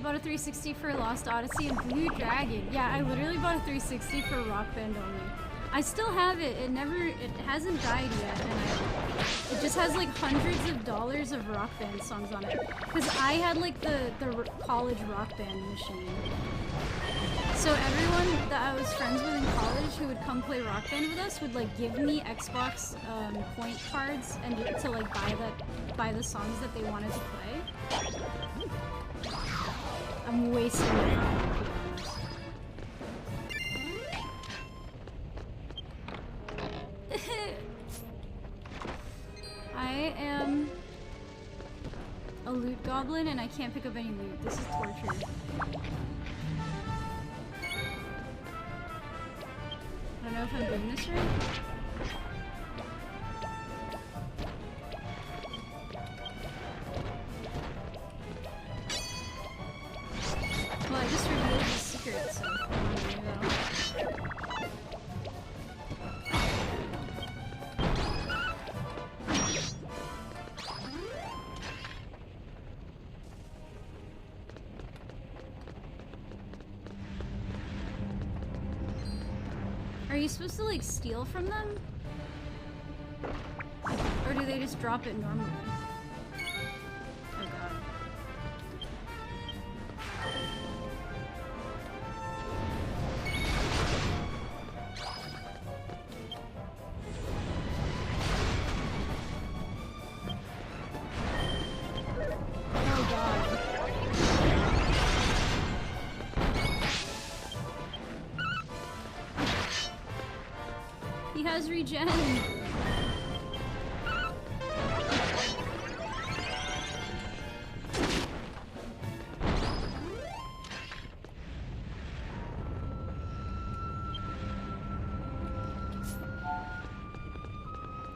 Bought a 360 for Lost Odyssey and Blue Dragon. Yeah, I literally bought a 360 for Rock Band only. I still have it. It hasn't died yet, and it just has like hundreds of dollars of Rock Band songs on it. Cause I had like the college Rock Band machine. So everyone that I was friends with in college who would come play Rock Band with us would like give me Xbox point cards and to like buy the songs that they wanted to play. I'm wasting my time, to be honest. I am a loot goblin and I can't pick up any loot. This is torture. I don't know if I'm doing this right. Well, I just revealed the secret, so there you go. Are you supposed to like steal from them? Or do they just drop it normally? Oh god. Oh god. He has regen.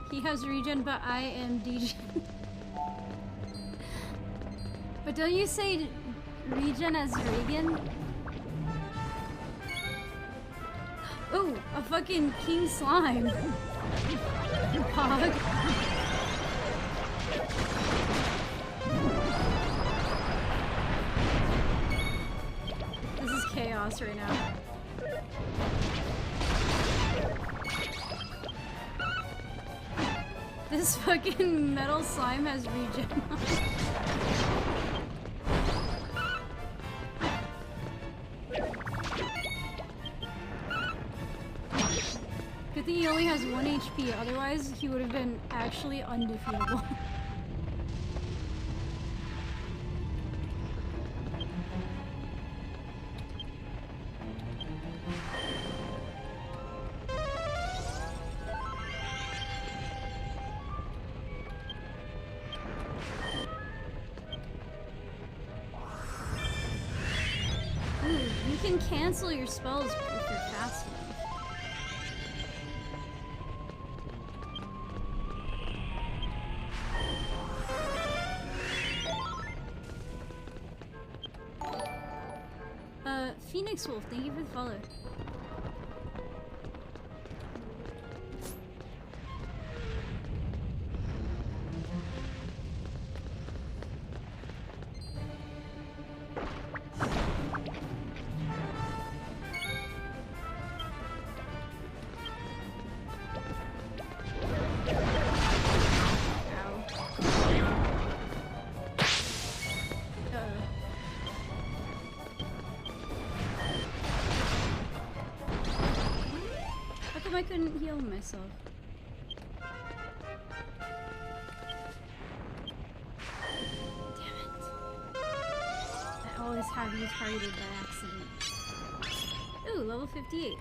He has regen, but I am degen. But don't you say regen as Reagan? Ooh, a fucking king slime. Pog. This is chaos right now. This fucking metal slime has regen. Good thing he only has 1 HP, otherwise he would have been actually undefeatable. Ooh, you can cancel your spells if you're fast enough. Phoenix Wolf, thank you for the follow. I couldn't heal myself. Damn it. I always have you targeted by accident. Ooh, level 58.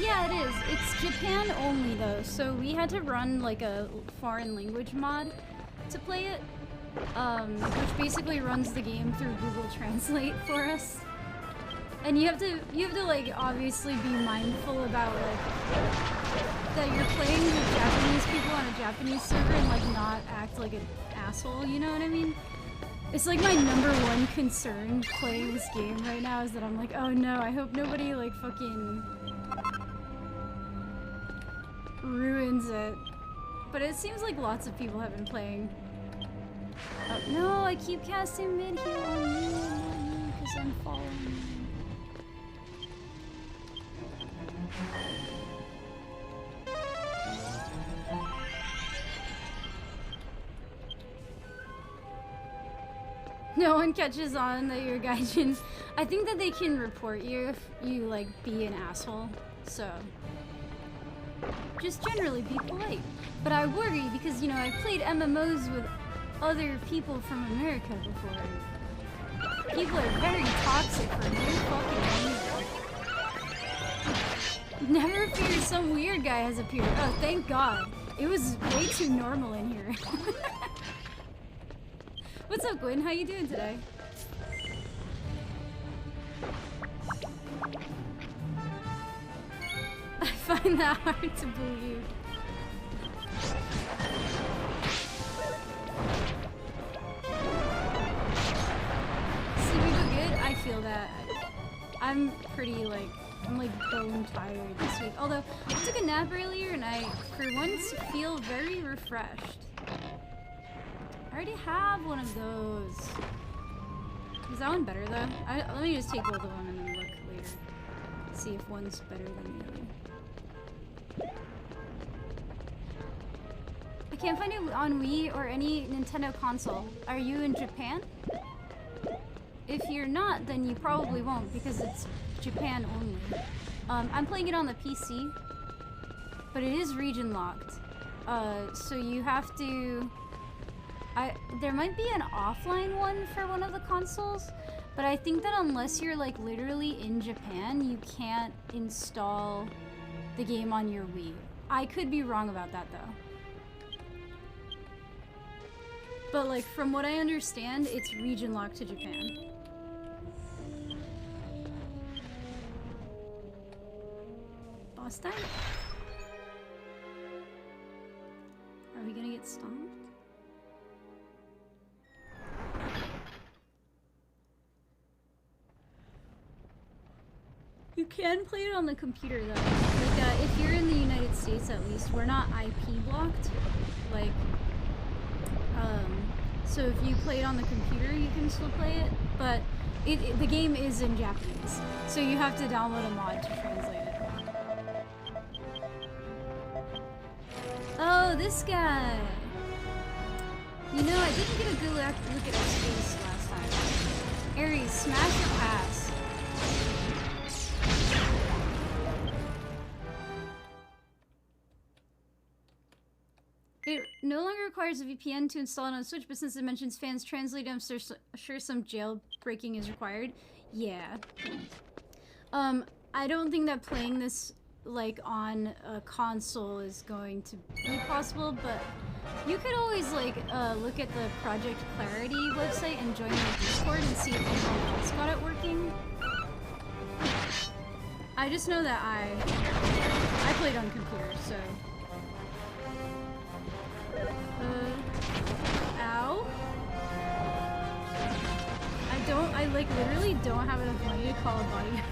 Yeah, it is. It's Japan only though, so we had to run like a foreign language mod to play it. which basically runs the game through Google Translate for us. And you have to like obviously be mindful about like that you're playing with Japanese people on a Japanese server and like not act like an asshole, you know what I mean? It's like my #1 concern playing this game right now is that I'm like, oh no, I hope nobody like fucking ruins it. But it seems like lots of people have been playing. Oh, no, I keep casting mid-heal on you, because I'm following. No one catches on that you're gaijin. I think that they can report you if you like be an asshole. So just generally be polite. But I worry because, you know, I've played MMOs with other people from America before. People are very toxic for no fucking reason. Never fear, some weird guy has appeared. Oh, thank God. It was way too normal in here. What's up, Gwen? How you doing today? I find that hard to believe. See me go good? I feel that. I'm pretty like, I'm like bone tired this week. Although, I took a nap earlier and I, for once, feel very refreshed. I already have one of those. Is that one better though? Let me just take both of them and then look later. See if one's better than the other. I can't find it on Wii or any Nintendo console. Are you in Japan? If you're not, then you probably won't because it's Japan only. I'm playing it on the PC, but it is region locked. So you have to... there might be an offline one for one of the consoles, but I think that unless you're like literally in Japan, you can't install the game on your Wii. I could be wrong about that though. But like from what I understand, it's region locked to Japan. Boss time? Are we gonna get stomped? You can play it on the computer though. Like if you're in the United States at least, we're not IP blocked. Like, so if you play it on the computer, you can still play it, but the game is in Japanese. So you have to download a mod to translate it. Oh, this guy! You know, I didn't get a good look at his face last time. Aries, smash or pass? It no longer requires a VPN to install it on Switch, but since it mentions fans translate, I'm sure some jailbreaking is required. Yeah. I don't think that playing this like on a console is going to be possible, but you could always like look at the Project Clarity website and join the Discord and see if anyone else got it working. I just know that I played on computer, so. Ow. I like literally don't have enough money to call a bodyguard.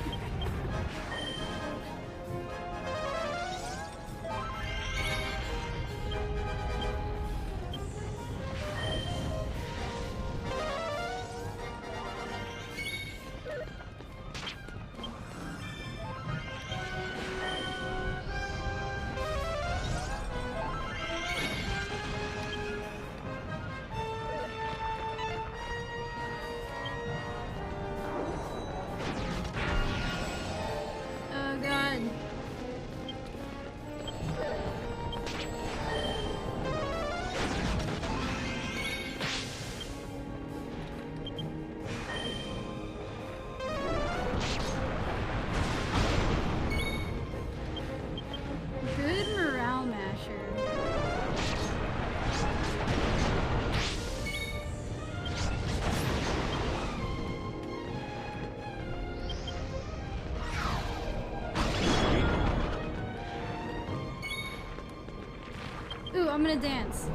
Ooh, I'm gonna dance.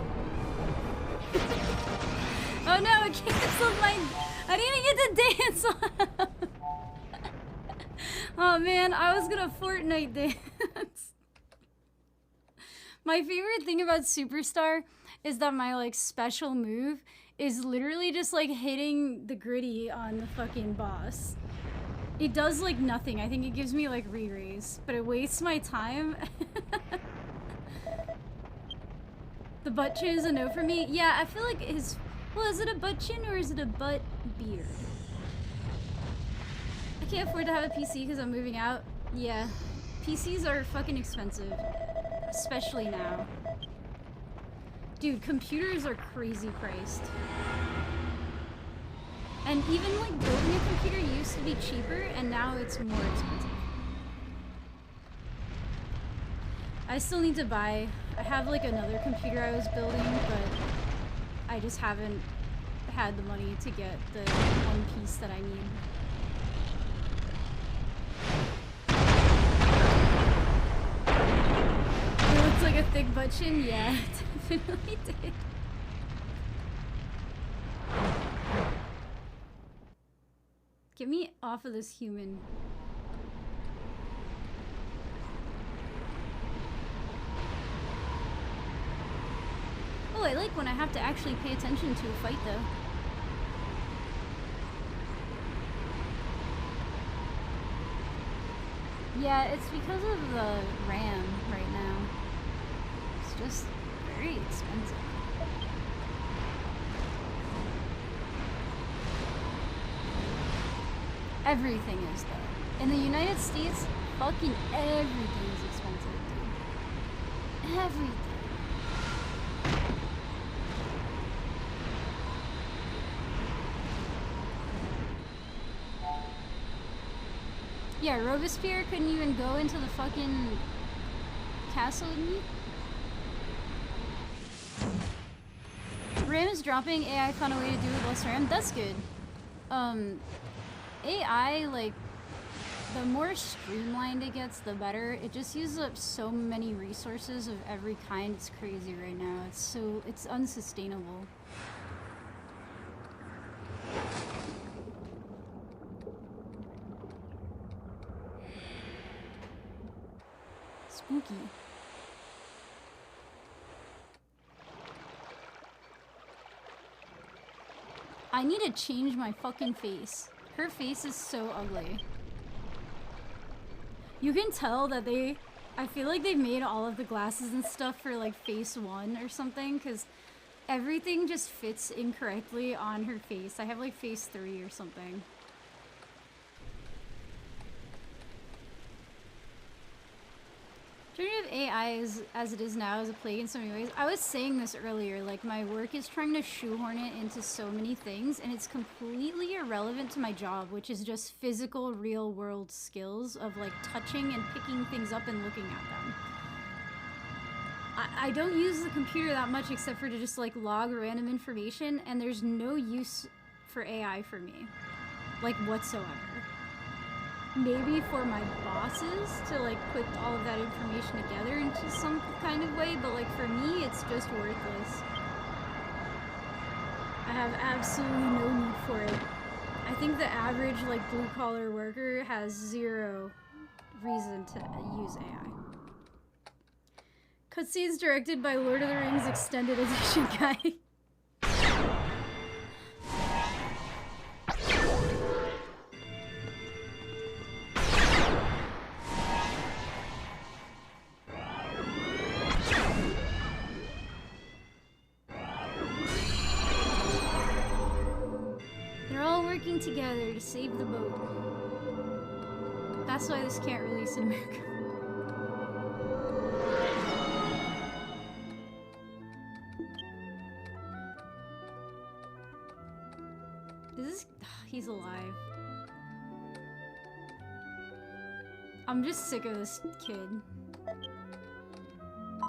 Oh no, I canceled my... I didn't get to dance! Oh man, I was gonna Fortnite dance. My favorite thing about Superstar is that my like special move is literally just like hitting the gritty on the fucking boss. It does like nothing. I think it gives me like re-raise, but it wastes my time. The butt chin is a no for me. Yeah, I feel like his... Well, is it a butt chin or is it a butt beard? I can't afford to have a PC because I'm moving out. Yeah. PCs are fucking expensive. Especially now. Dude, computers are crazy priced. And even like building a computer used to be cheaper and now it's more expensive. I still need to buy... I have like another computer I was building, but I just haven't had the money to get the one piece that I need. It looks like a thick butt chin? Yeah, it definitely did. Get me off of this human. Oh, I like when I have to actually pay attention to a fight, though. Yeah, it's because of the RAM right now. It's just very expensive. Everything is, though. In the United States, fucking everything is expensive, dude. Everything. Yeah, Robespierre couldn't even go into the fucking castle with me. RAM is dropping. AI found a way to do it with less RAM. That's good. AI, like, the more streamlined it gets, the better. It just uses up so many resources of every kind. It's crazy right now. It's unsustainable. Spooky. I need to change my fucking face. Her face is so ugly. You can tell that I feel like they made all of the glasses and stuff for like face 1 or something, because everything just fits incorrectly on her face. I have like face 3 or something. Generative AI as it is now is a plague in so many ways. I was saying this earlier, like my work is trying to shoehorn it into so many things and it's completely irrelevant to my job, which is just physical real world skills of like touching and picking things up and looking at them. I don't use the computer that much except for to just like log random information, and there's no use for AI for me, like whatsoever. Maybe for my bosses to like put all of that information together into some kind of way, but like for me it's just worthless. I have absolutely no need for it. I think the average like blue collar worker has zero reason to use AI. Cutscenes directed by Lord of the Rings Extended Edition guy. Together to save the boat. That's why this can't release in America. He's alive. I'm just sick of this kid.